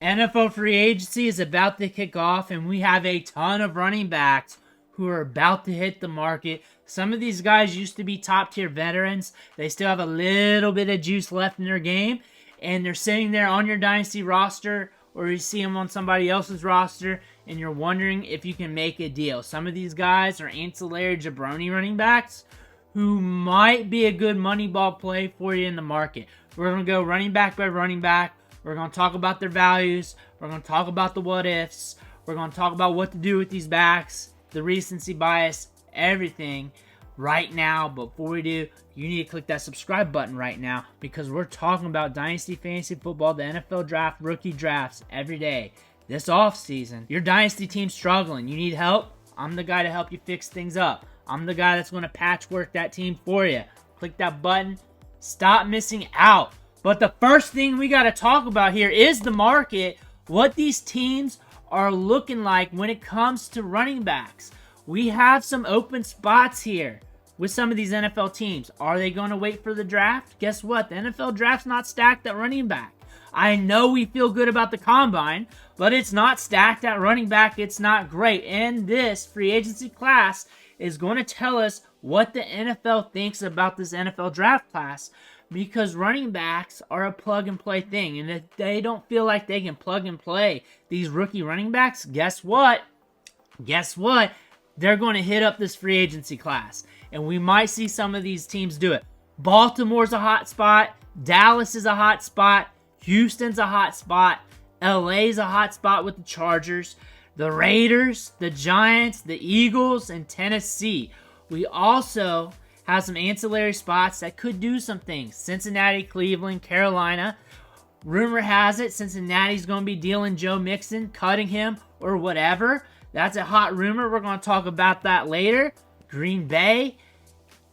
NFL free agency is about to kick off, and we have a ton of running backs who are about to hit the market. Some of these guys used to be top-tier veterans. They still have a little bit of juice left in their game, and they're sitting there on your dynasty roster, or you see them on somebody else's roster, and you're wondering if you can make a deal. Some of these guys are ancillary jabroni running backs who might be a good money ball play for you in the market. We're going to go running back by running back. We're going to talk about their values. We're going to talk about the what-ifs. We're going to talk about what to do with these backs, the recency bias, everything right now. Before we do, you need to click that subscribe button right now because we're talking about Dynasty Fantasy Football, the NFL Draft, rookie drafts every day. This offseason, your Dynasty team's struggling. You need help? I'm the guy to help you fix things up. I'm the guy that's going to patchwork that team for you. Click that button. Stop missing out. But the first thing we got to talk about here is the market, what these teams are looking like when it comes to running backs. We have some open spots here with some of these NFL teams. Are they going to wait for the draft? Guess what? The NFL draft's not stacked at running back. I know we feel good about the combine, but it's not stacked at running back. It's not great. And this free agency class is going to tell us what the NFL thinks about this NFL draft class, because running backs are a plug-and-play thing. And if they don't feel like they can plug and play these rookie running backs, guess what? Guess what? They're going to hit up this free agency class. And we might see some of these teams do it. Baltimore's a hot spot. Dallas is a hot spot. Houston's a hot spot. LA's a hot spot with the Chargers. The Raiders, the Giants, the Eagles, and Tennessee. We also have some ancillary spots that could do some things. Cincinnati, Cleveland, Carolina. Rumor has it Cincinnati's going to be dealing Joe Mixon, cutting him, or whatever. That's a hot rumor. We're going to talk about that later. Green Bay,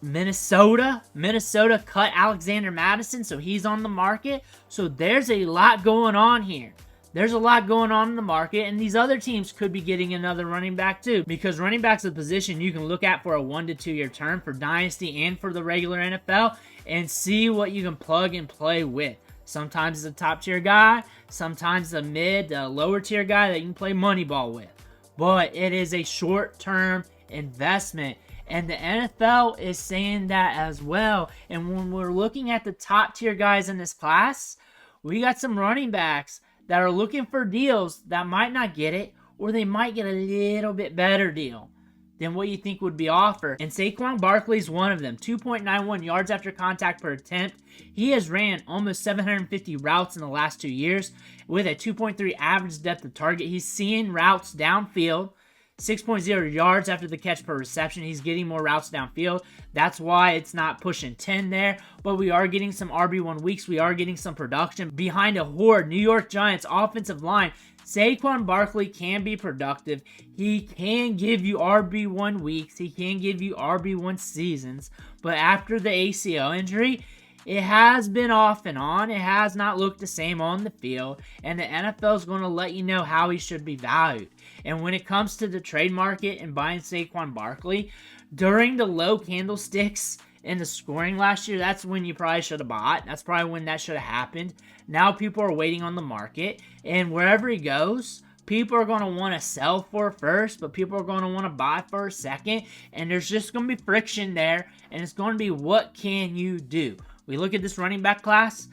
Minnesota. Minnesota cut Alexander Mattison, so he's on the market. So there's a lot going on here. There's a lot going on in the market, and these other teams could be getting another running back too, because running back's a position you can look at for a 1 to 2 year term for Dynasty and for the regular NFL and see what you can plug and play with. Sometimes it's a top tier guy, sometimes a mid, lower tier guy that you can play money ball with. But it is a short term investment, and the NFL is saying that as well. And when we're looking at the top tier guys in this class, we got some running backs that are looking for deals that might not get it, or they might get a little bit better deal than what you think would be offered. And Saquon Barkley is one of them. 2.91 yards after contact per attempt. He has ran almost 750 routes in the last 2 years with a 2.3 average depth of target. He's seeing routes downfield. 6.0 yards after the catch per reception. He's getting more routes downfield. That's why it's not pushing 10 there. But we are getting some RB1 weeks. We are getting some production behind a horde New York Giants offensive line. Saquon Barkley can be productive. He can give you RB1 weeks. He can give you RB1 seasons. But after the ACL injury, it has been off and on. It has not looked the same on the field. And the NFL is going to let you know how he should be valued. And when it comes to the trade market and buying Saquon Barkley, during the low candlesticks in the scoring last year, that's when you probably should have bought. That's probably when that should have happened. Now people are waiting on the market. And wherever he goes, people are going to want to sell for first, but people are going to want to buy for a second. And there's just going to be friction there. And it's going to be, what can you do? We look at this running back class.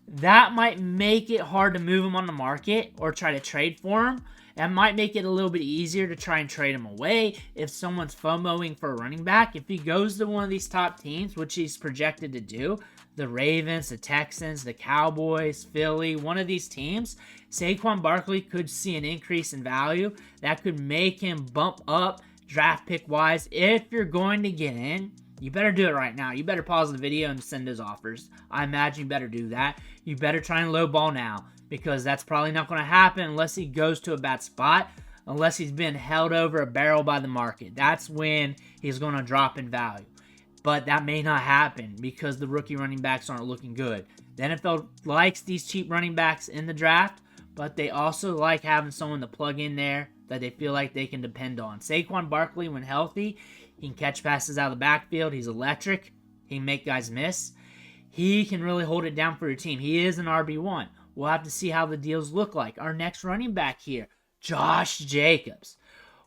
That might make it hard to move him on the market or try to trade for him. That might make it a little bit easier to try and trade him away if someone's FOMOing for a running back. If he goes to one of these top teams, which he's projected to do, the Ravens, the Texans, the Cowboys, Philly, one of these teams, Saquon Barkley could see an increase in value. That could make him bump up draft pick-wise. If you're going to get in, you better do it right now. You better pause the video and send those offers. I imagine you better do that. You better try and lowball now, because that's probably not going to happen unless he goes to a bad spot, unless he's been held over a barrel by the market. That's when he's going to drop in value. But that may not happen because the rookie running backs aren't looking good. The NFL likes these cheap running backs in the draft, but they also like having someone to plug in there that they feel like they can depend on. Saquon Barkley, when healthy, he can catch passes out of the backfield. He's electric. He can make guys miss. He can really hold it down for your team. He is an RB1. We'll have to see how the deals look like. Our next running back here, Josh Jacobs.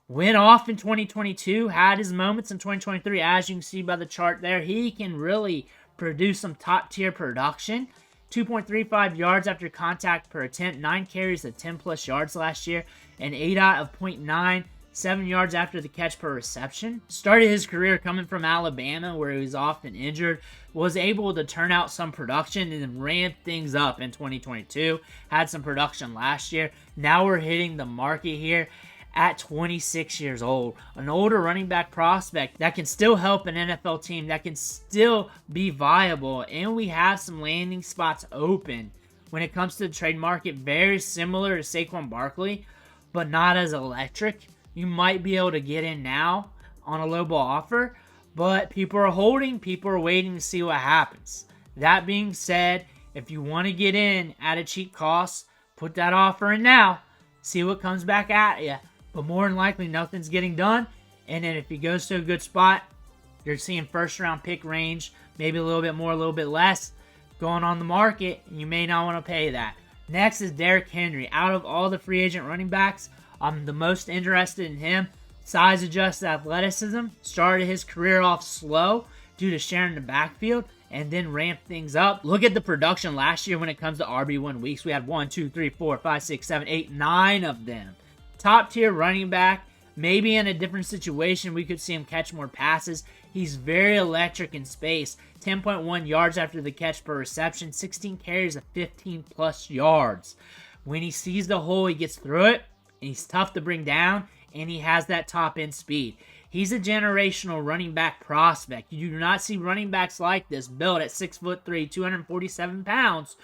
Went off in 2022, had his moments in 2023. As you can see by the chart there, he can really produce some top-tier production. 2.35 yards after contact per attempt, 9 carries of 10-plus yards last year, and ADOT of 0.9, 7 yards after the catch per reception. Started his career coming from Alabama, where he was often injured, was able to turn out some production and then ramp things up in 2022. Had some production last year. Now we're hitting the market here at 26 years old. An older running back prospect that can still help an NFL team, that can still be viable, and we have some landing spots open when it comes to the trade market, very similar to Saquon Barkley, but not as electric. You might be able to get in now on a low ball offer, but people are holding, people are waiting to see what happens. That being said, if you want to get in at a cheap cost, put that offer in now, see what comes back at you. But more than likely, nothing's getting done. And then if he goes to a good spot, you're seeing first-round pick range, maybe a little bit more, a little bit less, going on the market. You may not want to pay that. Next is Derrick Henry. Out of all the free agent running backs, I'm the most interested in him. Size-adjusted athleticism. Started his career off slow due to sharing the backfield, and then ramp things up. Look at the production last year when it comes to RB1 weeks. We had 1, 2, 3, 4, 5, 6, 7, 8, 9 of them. Top tier running back. Maybe in a different situation, we could see him catch more passes. He's very electric in space. 10.1 yards after the catch per reception. 16 carries of 15 plus yards. When he sees the hole, he gets through it. And he's tough to bring down. And he has that top end speed. He's a generational running back prospect. You do not see running backs like this built at 6'3", 247 pounds,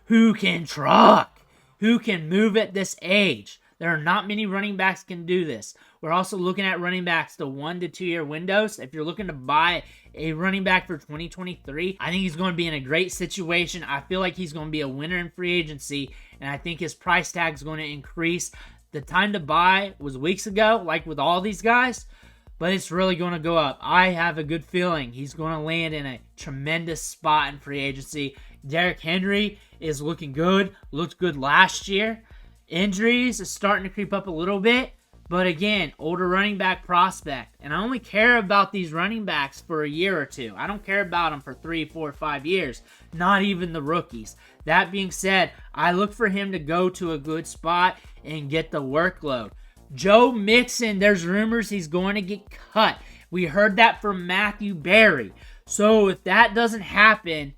who can truck, who can move at this age. There are not many running backs can do this. We're also looking at running backs the 1 to 2 year windows. If you're looking to buy a running back for 2023, I think he's going to be in a great situation. I feel like he's going to be a winner in free agency, and I think his price tag is going to increase. The time to buy was weeks ago, like with all these guys, but it's really going to go up. I have a good feeling he's going to land in a tremendous spot in free agency. Derrick Henry is looking good, looked good last year. Injuries is starting to creep up a little bit, but again, older running back prospect. And I only care about these running backs for a year or two. I don't care about them for 3, 4, 5 years, not even the rookies. That being said, I look for him to go to a good spot and get the workload. Joe Mixon, there's rumors he's going to get cut. We heard that from Matthew Berry. So if that doesn't happen,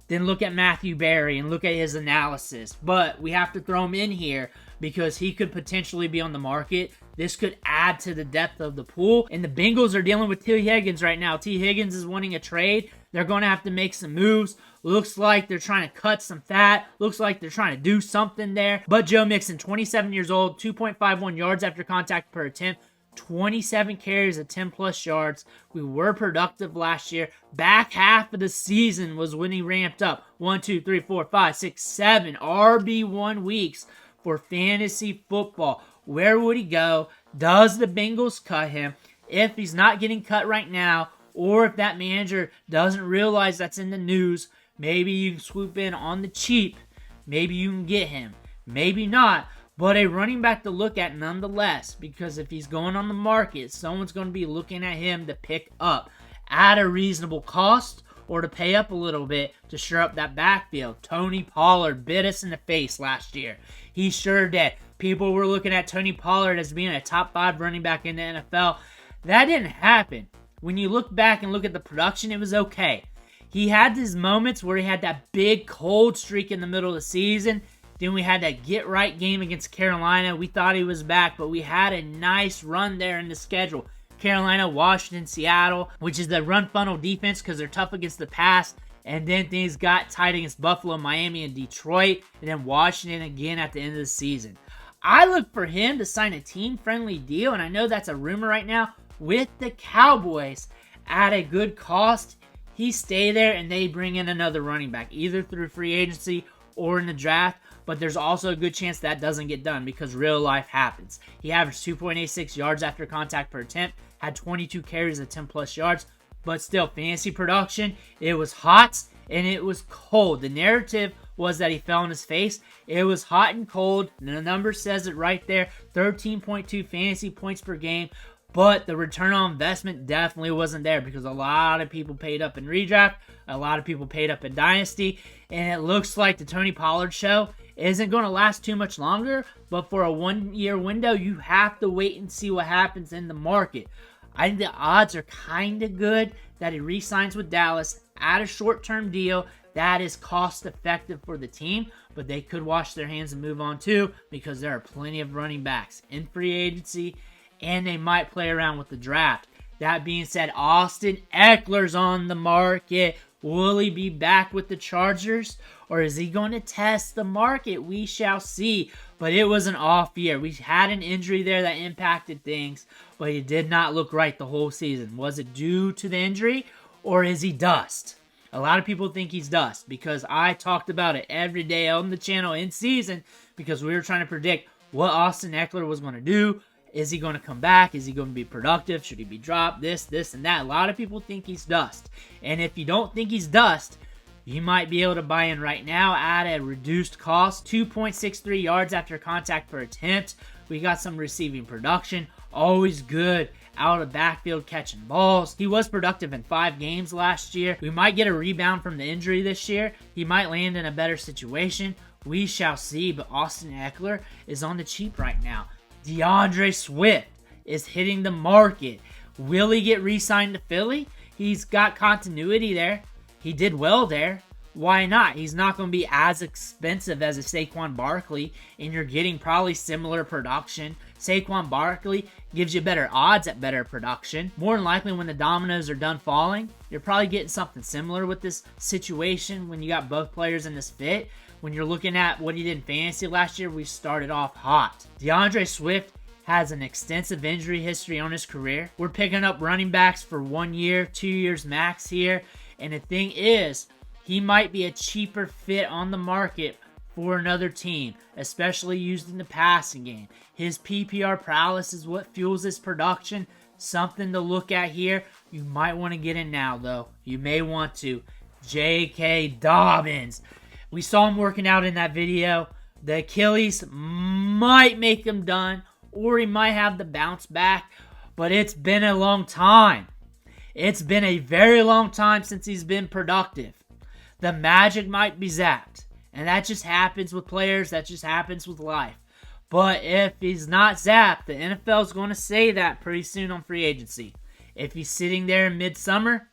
then look at Matthew Berry and look at his analysis. But we have to throw him in here because he could potentially be on the market. This could add to the depth of the pool. And the Bengals are dealing with T. Higgins right now. T. Higgins is wanting a trade. They're going to have to make some moves. Looks like they're trying to cut some fat. Looks like they're trying to do something there. But Joe Mixon, 27 years old, 2.51 yards after contact per attempt. 27 carries of 10 plus yards. We were productive last year. Back half of the season was when he ramped up. 1, 2, 3, 4, 5, 6, 7 RB1 weeks for fantasy football. Where would he go? Does the Bengals cut him? If he's not getting cut right now, or if that manager doesn't realize that's in the news, maybe you can swoop in on the cheap. Maybe you can get him. Maybe not. But a running back to look at nonetheless, because if he's going on the market, someone's going to be looking at him to pick up at a reasonable cost or to pay up a little bit to shore up that backfield. Tony Pollard bit us in the face last year. He sure did. People were looking at Tony Pollard as being a top 5 running back in the NFL. That didn't happen. When you look back and look at the production, it was okay. He had these moments where he had that big cold streak in the middle of the season. Then we had that get-right game against Carolina. We thought he was back, but we had a nice run there in the schedule. Carolina, Washington, Seattle, which is the run funnel defense because they're tough against the pass. And then things got tight against Buffalo, Miami, and Detroit. And then Washington again at the end of the season. I look for him to sign a team-friendly deal, and I know that's a rumor right now, with the Cowboys at a good cost. He stay there, and they bring in another running back, either through free agency or in the draft. But there's also a good chance that doesn't get done because real life happens. He averaged 2.86 yards after contact per attempt, had 22 carries of 10 plus yards, but still fantasy production, it was hot and it was cold. The narrative was that he fell on his face. It was hot and cold. The number says it right there. 13.2 fantasy points per game. But the return on investment definitely wasn't there because a lot of people paid up in redraft. A lot of people paid up in Dynasty. And it looks like the Tony Pollard show isn't going to last too much longer. But for a 1-year window, you have to wait and see what happens in the market. I think the odds are kind of good that he re-signs with Dallas at a short-term deal that is cost-effective for the team, but they could wash their hands and move on too because there are plenty of running backs in free agency, and they might play around with the draft. That being said, Austin Eckler's on the market. Will he be back with the Chargers, or is he going to test the market? We shall see. But it was an off year. We had an injury there that impacted things, but he did not look right the whole season. Was it due to the injury, or is he dust? A lot of people think he's dust because I talked about it every day on the channel in season because we were trying to predict what Austin Eckler was going to do. Is he going to come back? Is he going to be productive? Should he be dropped? This, and that. A lot of people think he's dust. And if you don't think he's dust, you might be able to buy in right now at a reduced cost. 2.63 yards after contact per attempt. We got some receiving production. Always good out of backfield catching balls. He was productive in 5 games last year. We might get a rebound from the injury this year. He might land in a better situation. We shall see. But Austin Eckler is on the cheap right now. DeAndre Swift is hitting the market. Will he get re-signed to Philly? He's got continuity there. He did well there. Why not? He's not going to be as expensive as a Saquon Barkley, and you're getting probably similar production. Saquon Barkley gives you better odds at better production. More than likely, when the dominoes are done falling, you're probably getting something similar with this situation when you got both players in this fit. When you're looking at what he did in fantasy last year, we started off hot. DeAndre Swift has an extensive injury history on his career. We're picking up running backs for 1 year, 2 years max here. And the thing is, he might be a cheaper fit on the market for another team, especially used in the passing game. His PPR prowess is what fuels his production. Something to look at here. You might want to get in now, though. You may want to. J.K. Dobbins. We saw him working out in that video. The Achilles might make him done, or he might have the bounce back, but it's been a long time. It's been a very long time since he's been productive. The magic might be zapped, and that just happens with players. That just happens with life. But if he's not zapped, the NFL is going to say that pretty soon on free agency. If he's sitting there in midsummer,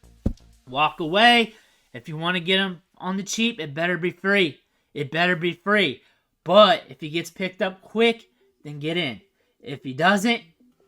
walk away. If you want to get him on the cheap, it better be free. It better be free. But if he gets picked up quick, then get in. If he doesn't,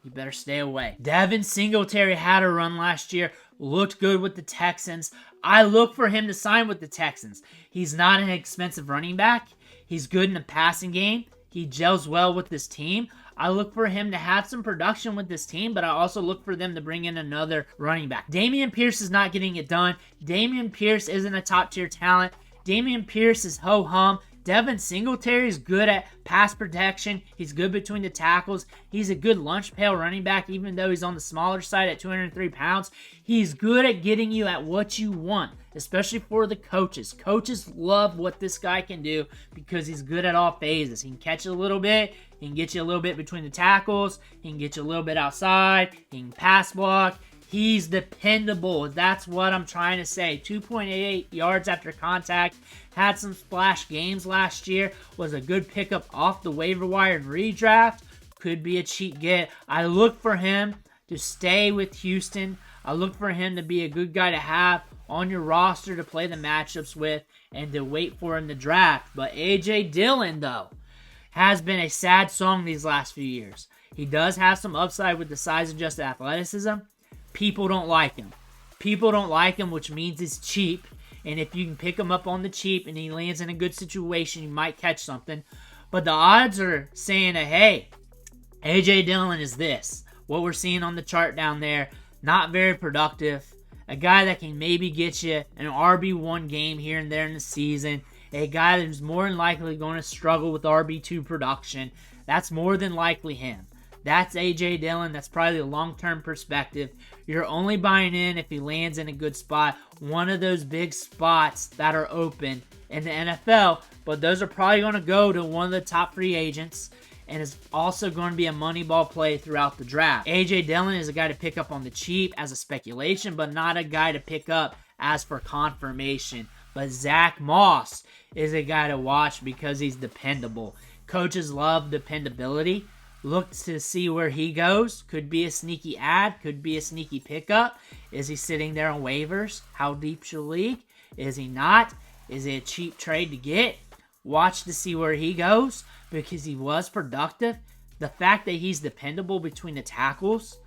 you better stay away. Devin Singletary had a run last year. Looked good with the Texans. I look for him to sign with the Texans. He's not an expensive running back. He's good in the passing game. He gels well with this team. I look for him to have some production with this team, but I also look for them to bring in another running back. Dameon Pierce is not getting it done. Dameon Pierce isn't a top-tier talent. Dameon Pierce is ho-hum. Devin Singletary is good at pass protection. He's good between the tackles. He's a good lunch pail running back, even though he's on the smaller side at 203 pounds. He's good at getting you at what you want, especially for the coaches. Coaches love what this guy can do because he's good at all phases. He can catch a little bit. He can get you a little bit between the tackles. He can get you a little bit outside. He can pass block. He's dependable. That's what I'm trying to say. 2.88 yards after contact. Had some splash games last year. Was a good pickup off the waiver wire and redraft. Could be a cheap get. I look for him to stay with Houston. I look for him to be a good guy to have on your roster to play the matchups with and to wait for in the draft. But A.J. Dillon, though, has been a sad song these last few years. He does have some upside with the size-adjusted athleticism. People don't like him. People don't like him, which means he's cheap. And if you can pick him up on the cheap and he lands in a good situation, you might catch something. But the odds are saying that, hey, A.J. Dillon is this. What we're seeing on the chart down there, not very productive. A guy that can maybe get you an RB1 game here and there in the season. A guy who's more than likely going to struggle with RB2 production. That's more than likely him. That's A.J. Dillon. That's probably the long-term perspective. You're only buying in if he lands in a good spot. One of those big spots that are open in the NFL. But those are probably going to go to one of the top free agents. And is also going to be a money ball play throughout the draft. A.J. Dillon is a guy to pick up on the cheap as a speculation, but not a guy to pick up as for confirmation. But Zach Moss is a guy to watch because he's dependable. Coaches love dependability. Look to see where he goes. Could be a sneaky ad. Could be a sneaky pickup. Is he sitting there on waivers? How deep's your league? Is he not? Is it a cheap trade to get? Watch to see where he goes because he was productive. The fact that he's dependable between the tackles,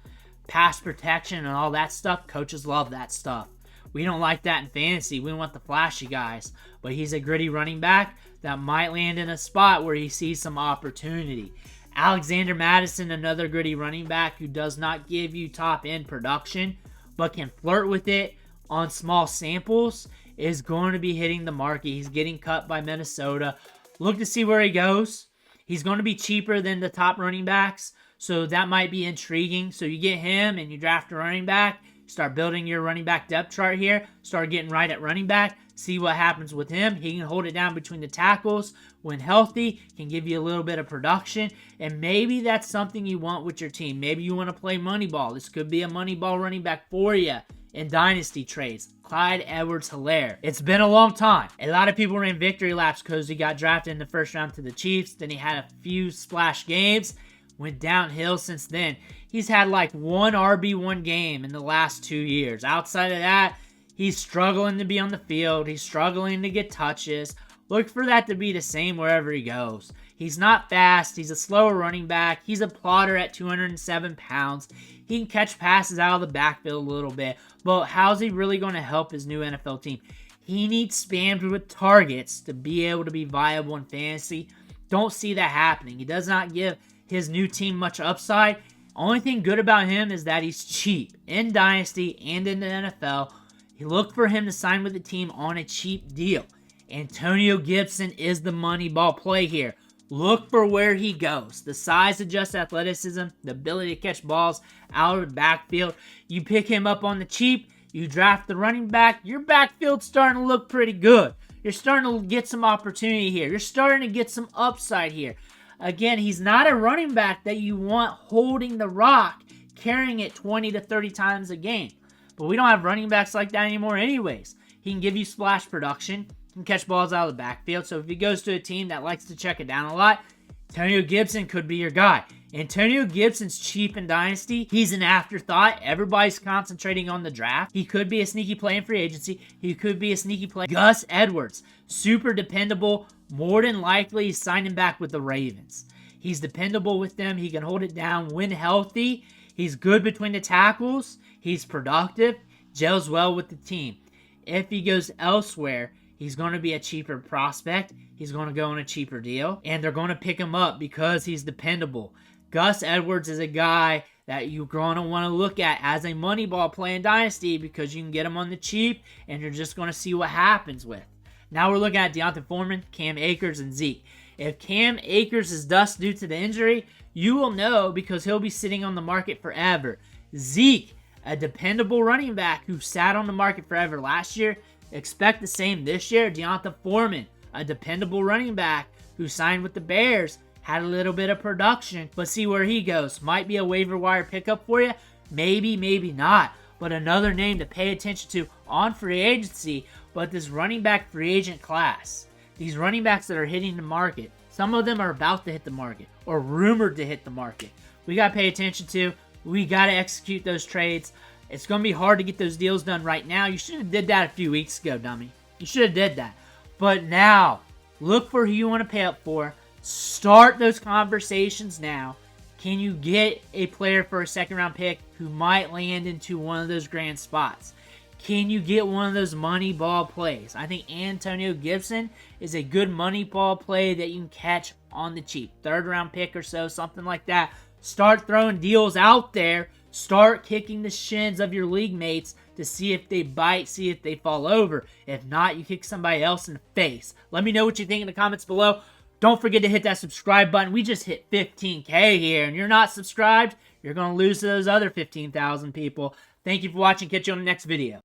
pass protection, and all that stuff, coaches love that stuff. We don't like that in fantasy. We want the flashy guys. But he's a gritty running back that might land in a spot where he sees some opportunity. Alexander Madison, another gritty running back who does not give you top-end production, but can flirt with it on small samples, is going to be hitting the market. He's getting cut by Minnesota. Look to see where he goes. He's going to be cheaper than the top running backs, so that might be intriguing. So you get him and you draft a running back, start building your running back depth chart here, start getting right at running back, see what happens with him. He can hold it down between the tackles when healthy, can give you a little bit of production, and maybe that's something you want with your team. Maybe you want to play Moneyball. This could be a Moneyball running back for you in Dynasty trades. Clyde Edwards-Helaire. It's been a long time. A lot of people ran victory laps because he got drafted in the first round to the Chiefs. Then he had a few splash games. Went downhill since then. He's had like one RB1 game in the last 2 years. Outside of that, he's struggling to be on the field. He's struggling to get touches. Look for that to be the same wherever he goes. He's not fast. He's a slower running back. He's a plotter at 207 pounds. He can catch passes out of the backfield a little bit. But how's he really going to help his new NFL team? He needs spammed with targets to be able to be viable in fantasy. Don't see that happening. He does not give his new team much upside. Only thing good about him is that he's cheap in Dynasty and in the NFL. You look for him to sign with the team on a cheap deal. Antonio Gibson is the money ball play here. Look for where he goes. The size adjusts athleticism, the ability to catch balls out of the backfield. You pick him up on the cheap. You draft the running back. Your backfield's starting to look pretty good. You're starting to get some opportunity here. You're starting to get some upside here. Again, he's not a running back that you want holding the rock, carrying it 20 to 30 times a game. But we don't have running backs like that anymore anyways. He can give you splash production, can catch balls out of the backfield. So if he goes to a team that likes to check it down a lot, Antonio Gibson could be your guy. Antonio Gibson's cheap in Dynasty. He's an afterthought. Everybody's concentrating on the draft. He could be a sneaky play in free agency. He could be a sneaky play. Gus Edwards, super dependable. More than likely, he's signing back with the Ravens. He's dependable with them. He can hold it down when healthy. He's good between the tackles. He's productive. Gels well with the team. If he goes elsewhere, he's going to be a cheaper prospect. He's going to go on a cheaper deal. And they're going to pick him up because he's dependable. Gus Edwards is a guy that you're going to want to look at as a money ball play in Dynasty because you can get him on the cheap and you're just going to see what happens with. Now we're looking at Deonta Foreman, Cam Akers, and Zeke. If Cam Akers is dust due to the injury, you will know because he'll be sitting on the market forever. Zeke, a dependable running back who sat on the market forever last year, expect the same this year. Deonta Foreman, a dependable running back who signed with the Bears, had a little bit of production, but see where he goes. Might be a waiver wire pickup for you. Maybe, maybe not. But another name to pay attention to on free agency, but this running back free agent class. These running backs that are hitting the market, some of them are about to hit the market or rumored to hit the market. We got to pay attention to. We got to execute those trades. It's going to be hard to get those deals done right now. You should have did that a few weeks ago, dummy. You should have did that. But now, look for who you want to pay up for. Start those conversations now. Can you get a player for a second-round pick who might land into one of those grand spots? Can you get one of those money ball plays? I think Antonio Gibson is a good money ball play that you can catch on the cheap. Third-round pick or so, something like that. Start throwing deals out there. Start kicking the shins of your league mates to see if they bite, see if they fall over. If not, you kick somebody else in the face. Let me know what you think in the comments below. Don't forget to hit that subscribe button. We just hit 15K here, and you're not subscribed, you're going to lose to those other 15,000 people. Thank you for watching. Catch you on the next video.